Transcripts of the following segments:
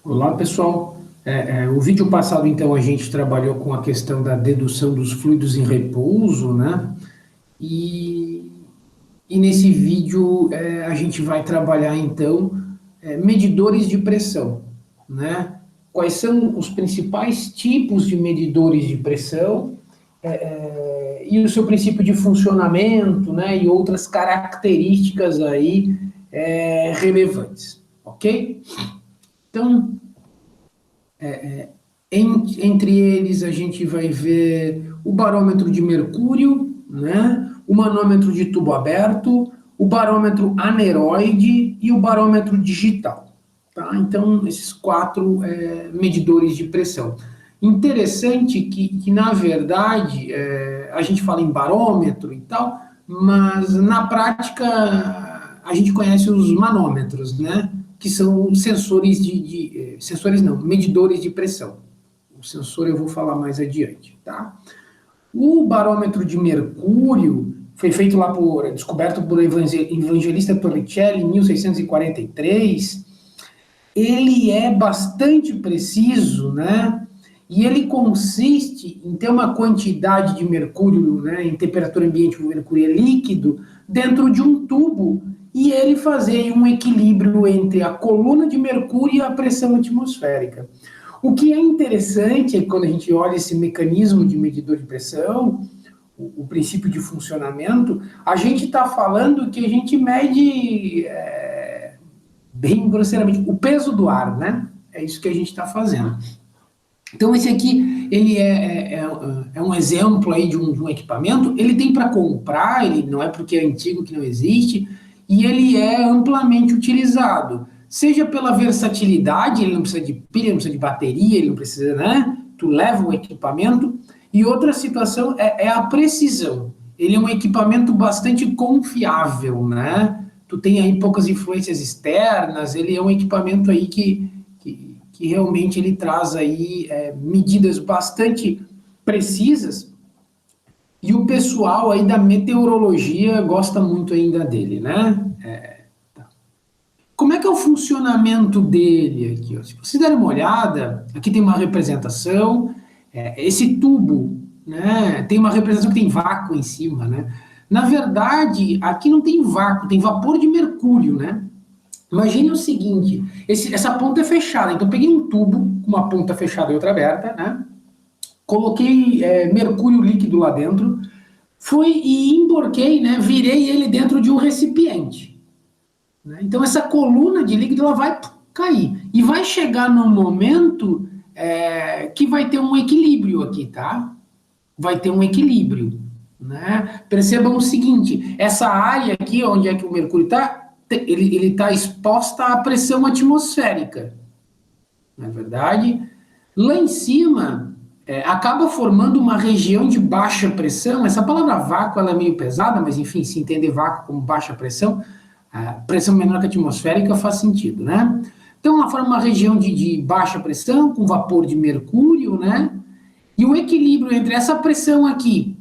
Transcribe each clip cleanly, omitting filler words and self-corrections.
Olá, pessoal. O vídeo passado, então, a gente trabalhou com a questão da dedução dos fluidos em repouso, né? E, e nesse vídeo a gente vai trabalhar, então, medidores de pressão, né? Quais são os principais tipos de medidores de pressão e o seu princípio de funcionamento, né? E outras características aí relevantes, ok? Então, entre eles, a gente vai ver o barômetro de mercúrio, né? O manômetro de tubo aberto, o barômetro aneroide e o barômetro digital. Tá? Então, esses quatro medidores de pressão. Interessante que na verdade, a gente fala em barômetro e tal, mas na prática a gente conhece os manômetros, né? Que são sensores sensores não, medidores de pressão. O sensor eu vou falar mais adiante, tá? O barômetro de mercúrio foi feito lá descoberto por Evangelista Torricelli em 1643. Ele é bastante preciso, né? E ele consiste em ter uma quantidade de mercúrio, né, em temperatura ambiente, o mercúrio é líquido, dentro de um tubo, e ele fazer um equilíbrio entre a coluna de mercúrio e a pressão atmosférica. O que é interessante é que quando a gente olha esse mecanismo de medidor de pressão, o princípio de funcionamento, a gente está falando que a gente mede, bem grosseiramente, o peso do ar, né? É isso que a gente está fazendo. Então, esse aqui, ele é um exemplo aí de um equipamento, ele tem para comprar, ele não é porque é antigo que não existe, e ele é amplamente utilizado, seja pela versatilidade, ele não precisa de pilha, não precisa de bateria, ele não precisa, né? Tu leva o equipamento, e outra situação é a precisão. Ele é um equipamento bastante confiável, né? Tu tem aí poucas influências externas, ele é um equipamento aí que realmente ele traz aí medidas bastante precisas e o pessoal aí da meteorologia gosta muito ainda dele, né? Tá. Como é que é o funcionamento dele aqui? Ó? Se vocês derem uma olhada, aqui tem uma representação, esse tubo, né? Tem uma representação que tem vácuo em cima, né? Na verdade, aqui não tem vácuo, tem vapor de mercúrio, né? Imagine o seguinte, essa ponta é fechada, então eu peguei um tubo com uma ponta fechada e outra aberta, né? Coloquei mercúrio líquido lá dentro, fui e emborquei, né? Virei ele dentro de um recipiente. Né? Então essa coluna de líquido ela vai cair e vai chegar num momento que vai ter um equilíbrio aqui, tá? Vai ter um equilíbrio, né? Percebam o seguinte, essa área aqui onde é que o mercúrio está, ele está exposta à pressão atmosférica, não é verdade? Lá em cima, acaba formando uma região de baixa pressão. Essa palavra vácuo ela é meio pesada, mas enfim, se entender vácuo como baixa pressão, a pressão menor que a atmosférica faz sentido, né? Então, ela forma uma região de baixa pressão, com vapor de mercúrio, né? E o equilíbrio entre essa pressão aqui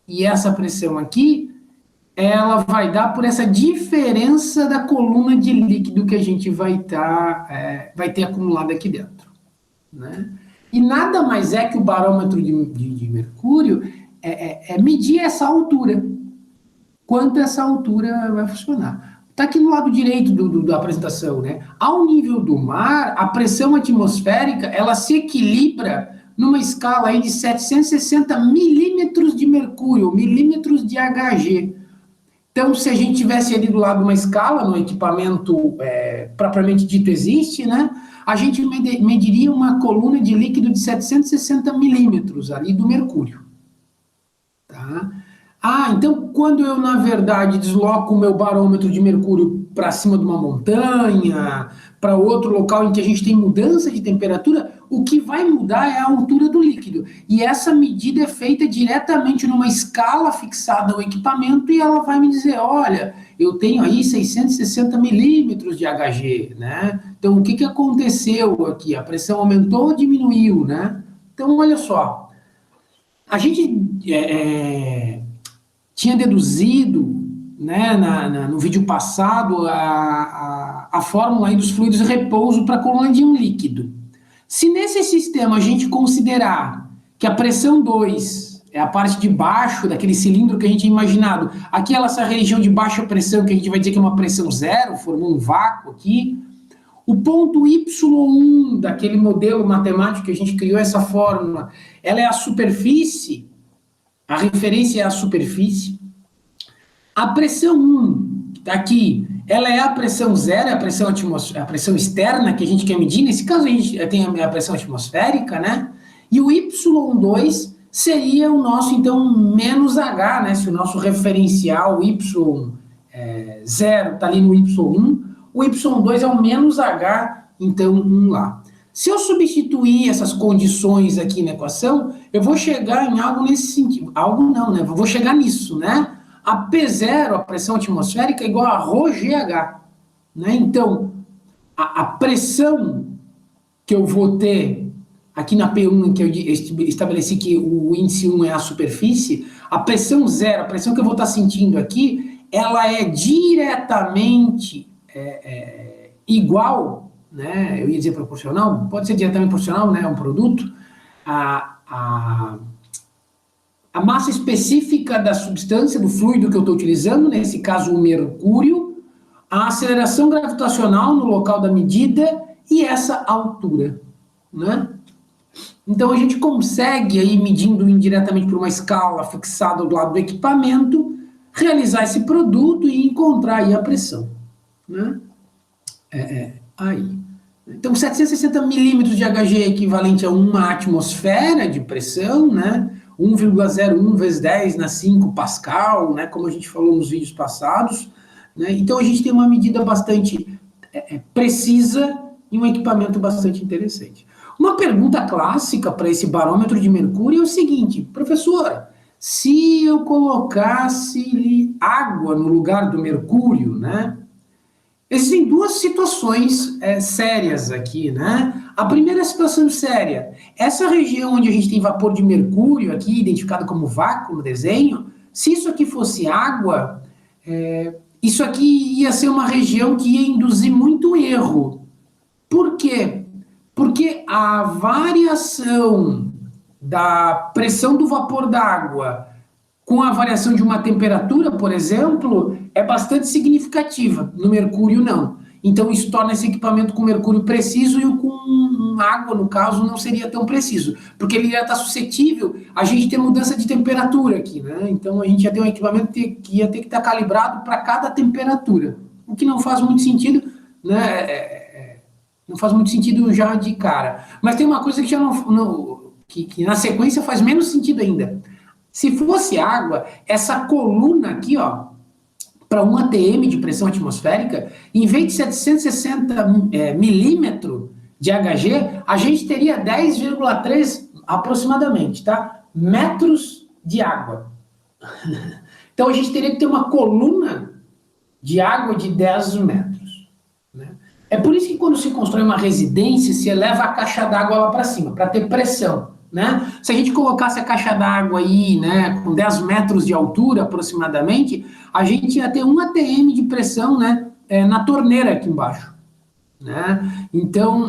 e essa pressão aqui ela vai dar por essa diferença da coluna de líquido que a gente vai ter acumulado aqui dentro. Né? E nada mais é que o barômetro de mercúrio medir essa altura, quanto essa altura vai funcionar. Está aqui no lado direito da apresentação, né? Ao nível do mar, a pressão atmosférica ela se equilibra numa escala aí de 760 milímetros de mercúrio, milímetros de Hg. Então, se a gente tivesse ali do lado uma escala, no equipamento propriamente dito existe, né? A gente mediria uma coluna de líquido de 760 milímetros ali do mercúrio. Tá? Então quando eu, na verdade, desloco o meu barômetro de mercúrio para cima de uma montanha, para outro local em que a gente tem mudança de temperatura, o que vai mudar é a altura do líquido. E essa medida é feita diretamente numa escala fixada ao equipamento e ela vai me dizer, olha, eu tenho aí 660 milímetros de Hg, né? Então, o que aconteceu aqui? A pressão aumentou ou diminuiu, né? Então, olha só, a gente tinha deduzido né, no vídeo passado, a fórmula aí dos fluidos de repouso para a coluna de um líquido. Se nesse sistema a gente considerar que a pressão 2 é a parte de baixo daquele cilindro que a gente tinha imaginado, aqui essa região de baixa pressão, que a gente vai dizer que é uma pressão zero, formou um vácuo aqui, o ponto Y1 daquele modelo matemático que a gente criou, essa fórmula, ela é a superfície, a referência é a superfície. A pressão 1, aqui, ela é a pressão zero, é a pressão externa que a gente quer medir. Nesse caso, a gente tem a pressão atmosférica, né? E o Y2 seria o nosso, então, menos H, né? Se o nosso referencial Y0 está ali no Y1, o Y2 é o menos H, então, 1 lá. Se eu substituir essas condições aqui na equação, eu vou chegar em algo nesse sentido. Algo não, né? Eu vou chegar nisso, né? A P0, a pressão atmosférica, é igual a ρGH. Né? Então, a pressão que eu vou ter aqui na P1, em que eu estabeleci que o índice 1 é a superfície, a pressão 0, a pressão que eu vou estar sentindo aqui, ela é diretamente igual, né? Eu ia dizer proporcional, pode ser diretamente proporcional, né? É um produto, a massa específica da substância, do fluido que eu estou utilizando, nesse caso o mercúrio, a aceleração gravitacional no local da medida e essa altura, né? Então a gente consegue aí, medindo indiretamente por uma escala fixada do lado do equipamento, realizar esse produto e encontrar aí a pressão, né? Aí. Então 760 milímetros de Hg é equivalente a uma atmosfera de pressão, né? 1,01 vezes 10 na 5 Pascal, né, como a gente falou nos vídeos passados, né, então a gente tem uma medida bastante precisa e um equipamento bastante interessante. Uma pergunta clássica para esse barômetro de mercúrio é o seguinte: professor, se eu colocasse água no lugar do mercúrio, né, existem duas situações sérias aqui, né? A primeira situação séria, essa região onde a gente tem vapor de mercúrio aqui, identificado como vácuo no desenho, se isso aqui fosse água, isso aqui ia ser uma região que ia induzir muito erro. Por quê? Porque a variação da pressão do vapor d'água com a variação de uma temperatura, por exemplo, é bastante significativa. No mercúrio, não. Então, isso torna esse equipamento com mercúrio preciso e o com água, no caso, não seria tão preciso, porque ele ia estar suscetível a gente ter mudança de temperatura aqui, né? Então, a gente ia ter um equipamento que ia ter que estar calibrado para cada temperatura, o que não faz muito sentido, né? Não faz muito sentido já de cara. Mas tem uma coisa que já que na sequência faz menos sentido ainda. Se fosse água, essa coluna aqui, ó, para 1 atm de pressão atmosférica, em vez de 760 milímetros de Hg, a gente teria 10,3 aproximadamente, tá? Metros de água. Então a gente teria que ter uma coluna de água de 10 metros. Né? É por isso que quando se constrói uma residência, se eleva a caixa d'água lá para cima, para ter pressão. Né? Se a gente colocasse a caixa d'água aí, né, com 10 metros de altura aproximadamente, a gente ia ter 1 atm de pressão, né, na torneira aqui embaixo. Né? Então,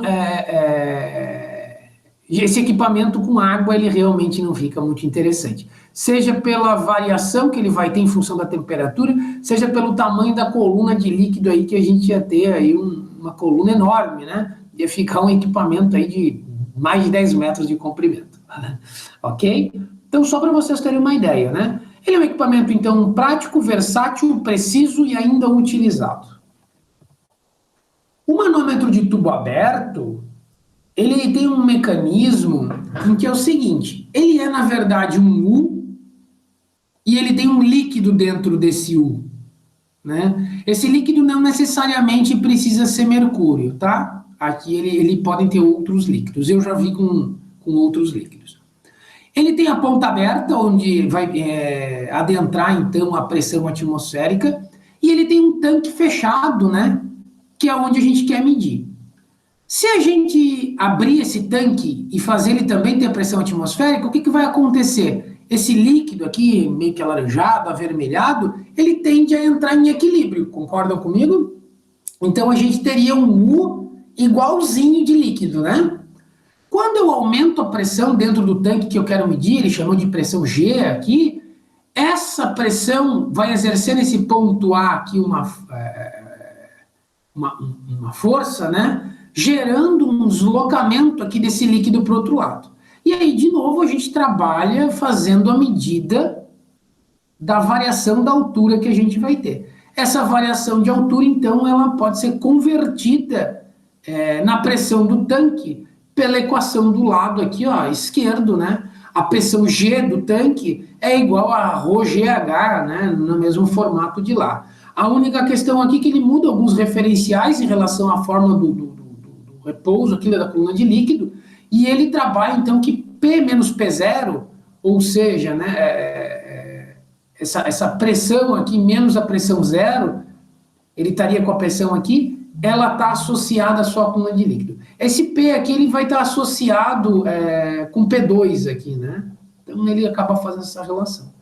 esse equipamento com água, ele realmente não fica muito interessante. Seja pela variação que ele vai ter em função da temperatura, seja pelo tamanho da coluna de líquido aí, que a gente ia ter aí uma coluna enorme, né? Ia ficar um equipamento aí de mais de 10 metros de comprimento. Ok? Então, só para vocês terem uma ideia, né? Ele é um equipamento, então, prático, versátil, preciso e ainda utilizado. O manômetro de tubo aberto, ele tem um mecanismo em que é o seguinte: ele é, na verdade, um U e ele tem um líquido dentro desse U. Né? Esse líquido não necessariamente precisa ser mercúrio, tá? Aqui ele podem ter outros líquidos. Eu já vi com outros líquidos. Ele tem a ponta aberta, onde vai adentrar, então, a pressão atmosférica, e ele tem um tanque fechado, né? Que é onde a gente quer medir. Se a gente abrir esse tanque e fazer ele também ter pressão atmosférica, o que vai acontecer? esse líquido aqui, meio que alaranjado, avermelhado, ele tende a entrar em equilíbrio, concordam comigo? Então a gente teria um U igualzinho de líquido, né? Quando eu aumento a pressão dentro do tanque que eu quero medir, ele chamou de pressão G aqui, essa pressão vai exercer nesse ponto A aqui uma força, né? Gerando um deslocamento aqui desse líquido para o outro lado. E aí, de novo, a gente trabalha fazendo a medida da variação da altura que a gente vai ter. Essa variação de altura, então, ela pode ser convertida na pressão do tanque pela equação do lado aqui, ó, esquerdo, né? A pressão G do tanque é igual a ρGH, né? No mesmo formato de lá. A única questão aqui é que ele muda alguns referenciais em relação à forma do repouso aqui da coluna de líquido, e ele trabalha, então, que P menos P0, ou seja, né, essa pressão aqui menos a pressão zero, ele estaria com a pressão aqui, ela está associada só à coluna de líquido. Esse P aqui, ele vai estar associado com P2 aqui, né? Então, ele acaba fazendo essa relação.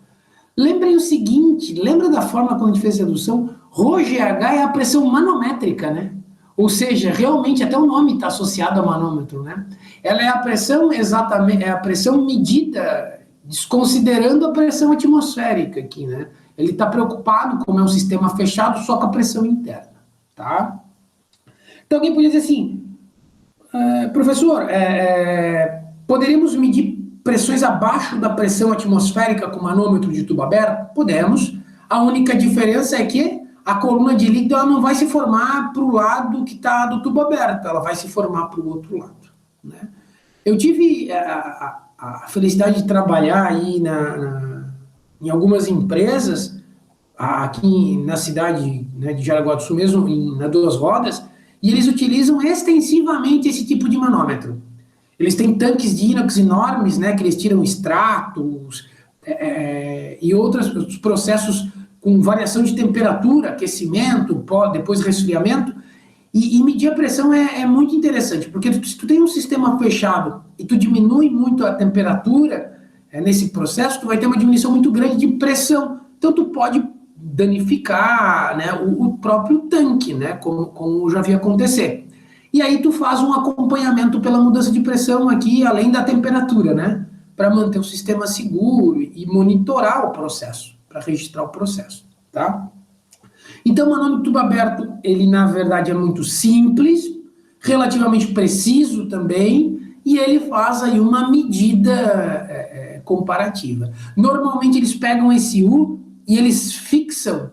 Lembrem o seguinte, lembra da forma quando a gente fez a redução? ρGH é a pressão manométrica, né? Ou seja, realmente até o nome está associado a manômetro, né? Ela é a pressão exatamente, é a pressão medida desconsiderando a pressão atmosférica aqui, né? Ele está preocupado, como é um sistema fechado, só com a pressão interna, tá? Então alguém podia dizer assim, professor, poderíamos medir pressões abaixo da pressão atmosférica com manômetro de tubo aberto? Podemos. A única diferença é que a coluna de líquido ela não vai se formar para o lado que está do tubo aberto, ela vai se formar para o outro lado, né? Eu tive a felicidade de trabalhar aí em algumas empresas, aqui na cidade, né, de Jaraguá do Sul mesmo, na Duas Rodas, e eles utilizam extensivamente esse tipo de manômetro. Eles têm tanques de inox enormes, né, que eles tiram extratos e outros processos com variação de temperatura, aquecimento, depois resfriamento, e medir a pressão é muito interessante, porque se tu tem um sistema fechado e tu diminui muito a temperatura nesse processo, tu vai ter uma diminuição muito grande de pressão, então tu pode danificar, né, o próprio tanque, né, como já vi acontecer. E aí tu faz um acompanhamento pela mudança de pressão aqui, além da temperatura, né, para manter o sistema seguro e monitorar o processo, para registrar o processo, tá? Então, o manômetro tubo aberto, ele na verdade é muito simples, relativamente preciso também, e ele faz aí uma medida comparativa. Normalmente eles pegam esse U e eles fixam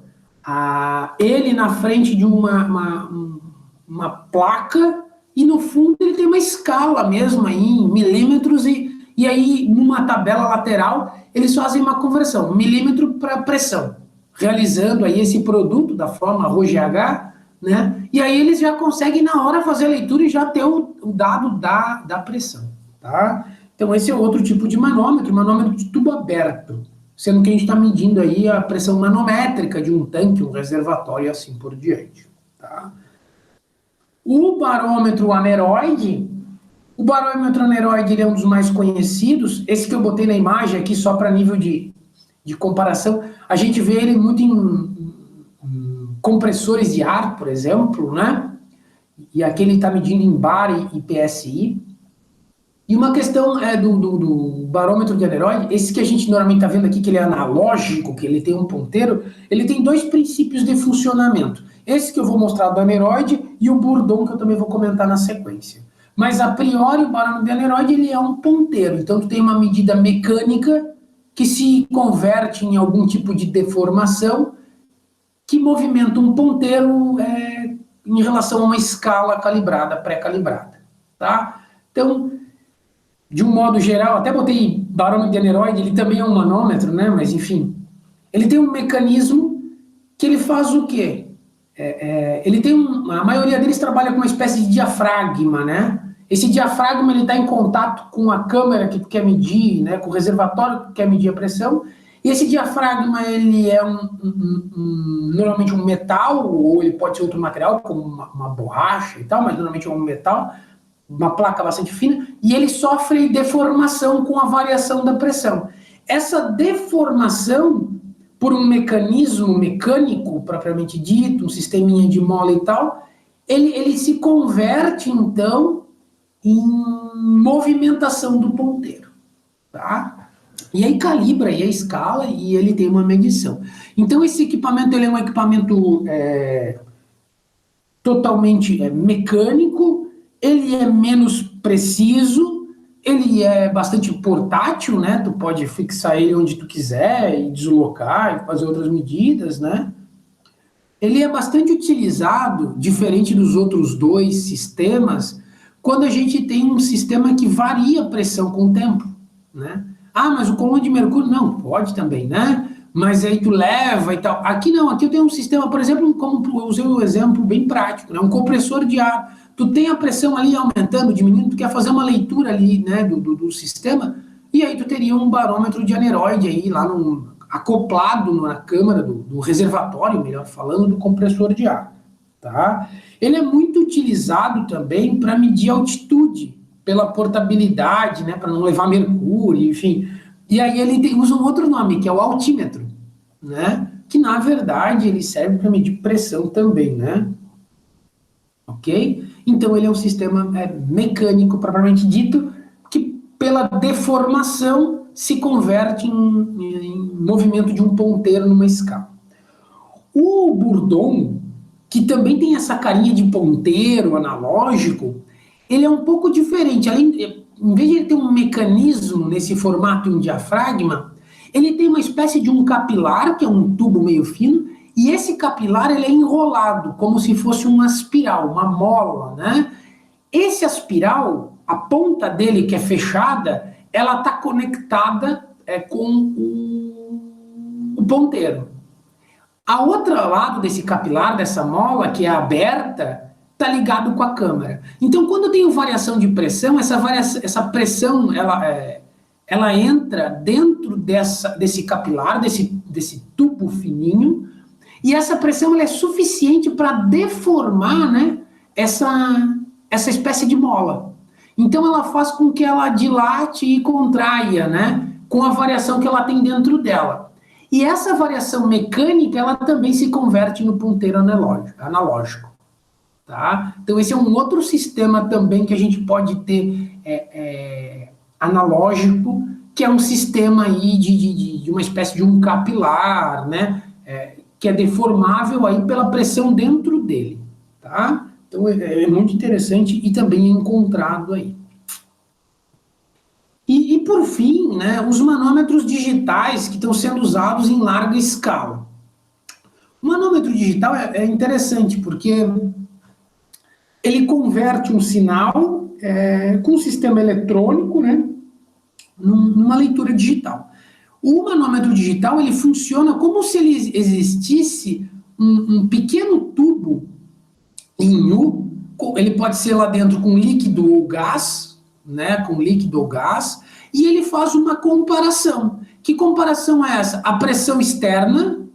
ele na frente de uma placa, e no fundo ele tem uma escala mesmo aí, em milímetros, e aí numa tabela lateral eles fazem uma conversão, milímetro para pressão, realizando aí esse produto da forma ρGH, né? E aí eles já conseguem na hora fazer a leitura e já ter o dado da pressão, tá? Então esse é outro tipo de manômetro de tubo aberto, sendo que a gente está medindo aí a pressão manométrica de um tanque, um reservatório e assim por diante, tá? O barômetro aneroide, ele é um dos mais conhecidos, esse que eu botei na imagem aqui só para nível de comparação, a gente vê ele muito em compressores de ar, por exemplo, né? E aqui ele está medindo em bar e PSI. E uma questão do barômetro de aneroide, esse que a gente normalmente está vendo aqui, que ele é analógico, que ele tem um ponteiro, ele tem dois princípios de funcionamento. Esse que eu vou mostrar do aneroide e o Bourdon, que eu também vou comentar na sequência. Mas, a priori, o barômetro de aneroide ele é um ponteiro. Então, tu tem uma medida mecânica que se converte em algum tipo de deformação que movimenta um ponteiro em relação a uma escala calibrada, pré-calibrada, tá? Então, de um modo geral, até botei barômetro de aneroide, ele também é um manômetro, né? Mas, enfim, ele tem um mecanismo que ele faz o quê? Ele tem a maioria deles trabalha com uma espécie de diafragma, né? Esse diafragma ele está em contato com a câmera que tu quer medir, né? Com o reservatório que tu quer medir a pressão. E esse diafragma ele é normalmente um metal, ou ele pode ser outro material, como uma borracha e tal, mas normalmente é um metal, uma placa bastante fina, e ele sofre deformação com a variação da pressão. essa deformação por um mecanismo mecânico, propriamente dito, um sisteminha de mola e tal, ele se converte, então, em movimentação do ponteiro, tá? E aí calibra aí a escala e ele tem uma medição. Então, esse equipamento ele é um equipamento totalmente mecânico, ele é menos preciso, ele é bastante portátil, né? Tu pode fixar ele onde tu quiser e deslocar e fazer outras medidas, né? Ele é bastante utilizado, diferente dos outros dois sistemas, quando a gente tem um sistema que varia a pressão com o tempo, né? Ah, mas o coluna de mercúrio, não, pode também, né? Mas aí tu leva e tal. Aqui não, aqui eu tenho um sistema, por exemplo, como eu usei um exemplo bem prático, né? Um compressor de ar. Tu tem a pressão ali aumentando, diminuindo, tu quer fazer uma leitura ali, né, do sistema, e aí tu teria um barômetro de aneroide aí lá acoplado na câmara do reservatório, melhor falando, do compressor de ar, tá? Ele é muito utilizado também para medir altitude, pela portabilidade, né, para não levar mercúrio, enfim. E aí ele usa um outro nome, que é o altímetro, né, que na verdade ele serve para medir pressão também, né? Ok? Então ele é um sistema mecânico, propriamente dito, que pela deformação se converte em movimento de um ponteiro numa escala. O Bourdon, que também tem essa carinha de ponteiro analógico, ele é um pouco diferente. Em vez de ele ter um mecanismo nesse formato de um diafragma, ele tem uma espécie de um capilar, que é um tubo meio fino, e esse capilar ele é enrolado, como se fosse uma espiral, uma mola, né? Esse espiral, a ponta dele que é fechada, ela está conectada com o ponteiro. A outro lado desse capilar, dessa mola, que é aberta, está ligado com a câmara. Então, quando eu tenho variação de pressão, essa pressão ela entra dentro desse capilar, desse tubo fininho, e essa pressão ela é suficiente para deformar, né, essa espécie de mola. Então, ela faz com que ela dilate e contraia, né, com a variação que ela tem dentro dela. E essa variação mecânica, ela também se converte no ponteiro analógico. Tá? Então, esse é um outro sistema também que a gente pode ter analógico, que é um sistema aí de uma espécie de um capilar, né? Que é deformável aí pela pressão dentro dele. Tá? Então, é muito interessante e também é encontrado aí. E por fim, né, os manômetros digitais que estão sendo usados em larga escala. O manômetro digital é interessante porque ele converte um sinal com um sistema eletrônico, né, numa leitura digital. O manômetro digital ele funciona como se ele existisse um pequeno tubo em U, ele pode ser lá dentro com líquido ou gás, né, com líquido ou gás, e ele faz uma comparação. Que comparação é essa? A pressão externa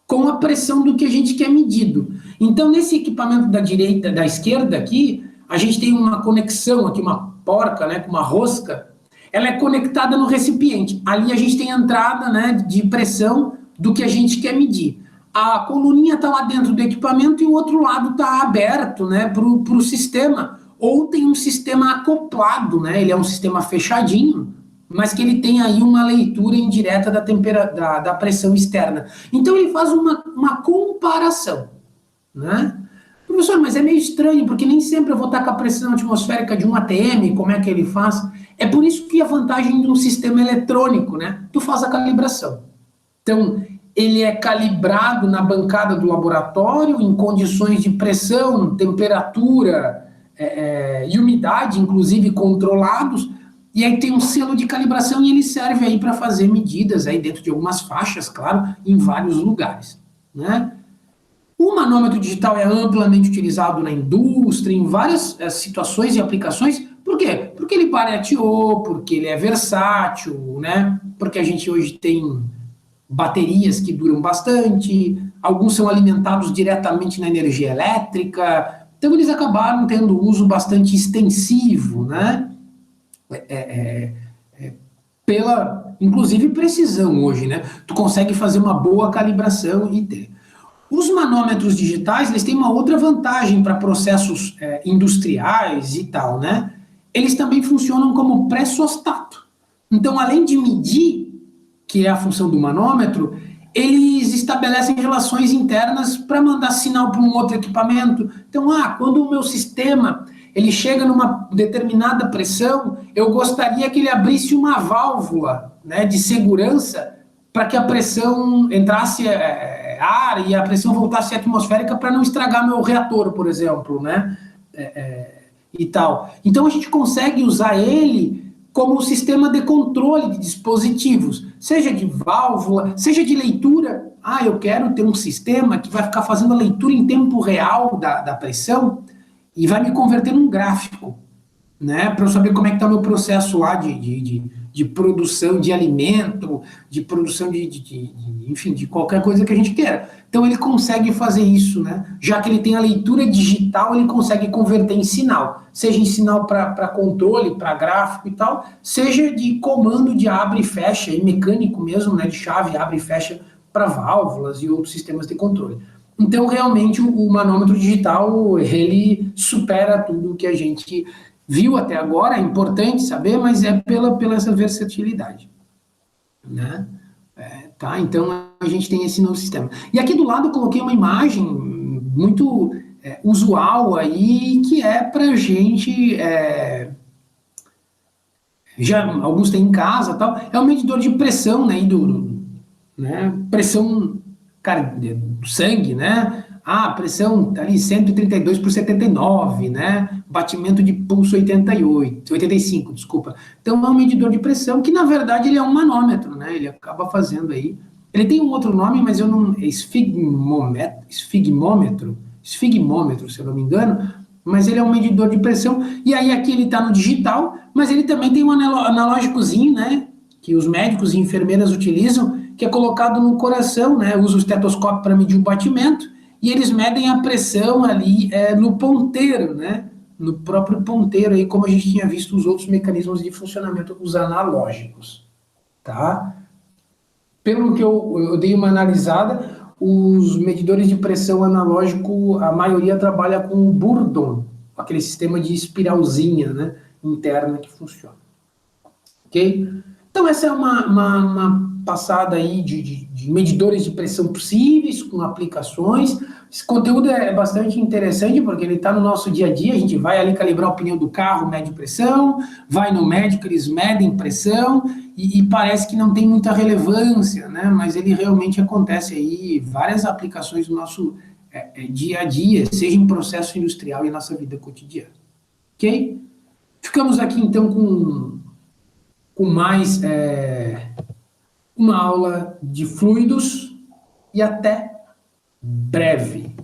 com a pressão do que a gente quer medido. Então, nesse equipamento da esquerda aqui, a gente tem uma conexão aqui, uma porca, né, com uma rosca, ela é conectada no recipiente. Ali a gente tem a entrada, né, de pressão do que a gente quer medir. A coluninha está lá dentro do equipamento e o outro lado está aberto, né, para o sistema. Ou tem um sistema acoplado, né? Ele é um sistema fechadinho, mas que ele tem aí uma leitura indireta da pressão externa. Então ele faz uma comparação, né? Professor, mas é meio estranho, porque nem sempre eu vou estar com a pressão atmosférica de um ATM, como é que ele faz? É por isso que a vantagem de um sistema eletrônico, né? Tu faz a calibração. Então, ele é calibrado na bancada do laboratório, em condições de pressão, temperatura, e umidade, inclusive, controlados, e aí tem um selo de calibração e ele serve aí para fazer medidas aí dentro de algumas faixas, claro, em vários lugares, né? O manômetro digital é amplamente utilizado na indústria, em várias situações e aplicações. Por quê? Porque ele barateou, porque ele é versátil, né? Porque a gente hoje tem baterias que duram bastante, alguns são alimentados diretamente na energia elétrica. Então, eles acabaram tendo uso bastante extensivo, né? pela, inclusive, precisão hoje, né? Tu consegue fazer uma boa calibração e ter. Os manômetros digitais, eles têm uma outra vantagem para processos industriais e tal, né? Eles também funcionam como pré-sostato. Então, além de medir, que é a função do manômetro, eles estabelecem relações internas para mandar sinal para um outro equipamento. Então, quando o meu sistema ele chega numa determinada pressão, eu gostaria que ele abrisse uma válvula, né, de segurança para que a pressão entrasse ar e a pressão voltasse atmosférica para não estragar meu reator, por exemplo, né? E tal. Então a gente consegue usar ele como sistema de controle de dispositivos, seja de válvula, seja de leitura. Eu quero ter um sistema que vai ficar fazendo a leitura em tempo real da pressão e vai me converter num gráfico, né, para eu saber como é que está o meu processo lá de produção de alimento, de produção enfim, de qualquer coisa que a gente queira. Então ele consegue fazer isso, né? Já que ele tem a leitura digital, ele consegue converter em sinal, seja em sinal para controle, para gráfico e tal, seja de comando de abre e fecha, e mecânico mesmo, né, de chave abre e fecha para válvulas e outros sistemas de controle. Então, realmente, o manômetro digital, ele supera tudo que a gente viu até agora, é importante saber, mas é pela essa versatilidade, né? Tá? Então, a gente tem esse novo sistema. E aqui do lado eu coloquei uma imagem muito usual aí, que é para a gente, já alguns têm em casa, tal, é um medidor de pressão, né, né, pressão, cara, do sangue, né? A pressão tá ali 132 por 79, né? Batimento de pulso 85, desculpa. Então é um medidor de pressão que na verdade ele é um manômetro, né? Ele acaba fazendo aí. Ele tem um outro nome, mas eu não, é esfigmômetro, se eu não me engano, mas ele é um medidor de pressão. E aí aqui ele está no digital, mas ele também tem um analógicozinho, né? Que os médicos e enfermeiras utilizam, que é colocado no coração, né? Usa o estetoscópio para medir o batimento, e eles medem a pressão ali no ponteiro, né? No próprio ponteiro, aí, como a gente tinha visto os outros mecanismos de funcionamento, os analógicos, tá? Pelo que eu dei uma analisada, os medidores de pressão analógico, a maioria trabalha com o Bourdon, aquele sistema de espiralzinha, né, interna que funciona. Ok? Então essa é uma passada aí de medidores de pressão possíveis, com aplicações. Esse conteúdo é bastante interessante, porque ele está no nosso dia a dia, a gente vai ali calibrar o pneu do carro, mede pressão, vai no médico, eles medem pressão, e parece que não tem muita relevância, né? Mas ele realmente acontece aí, várias aplicações no nosso dia a dia, seja em processo industrial e nossa vida cotidiana. Ok? Ficamos aqui então com mais uma aula de fluidos e até breve.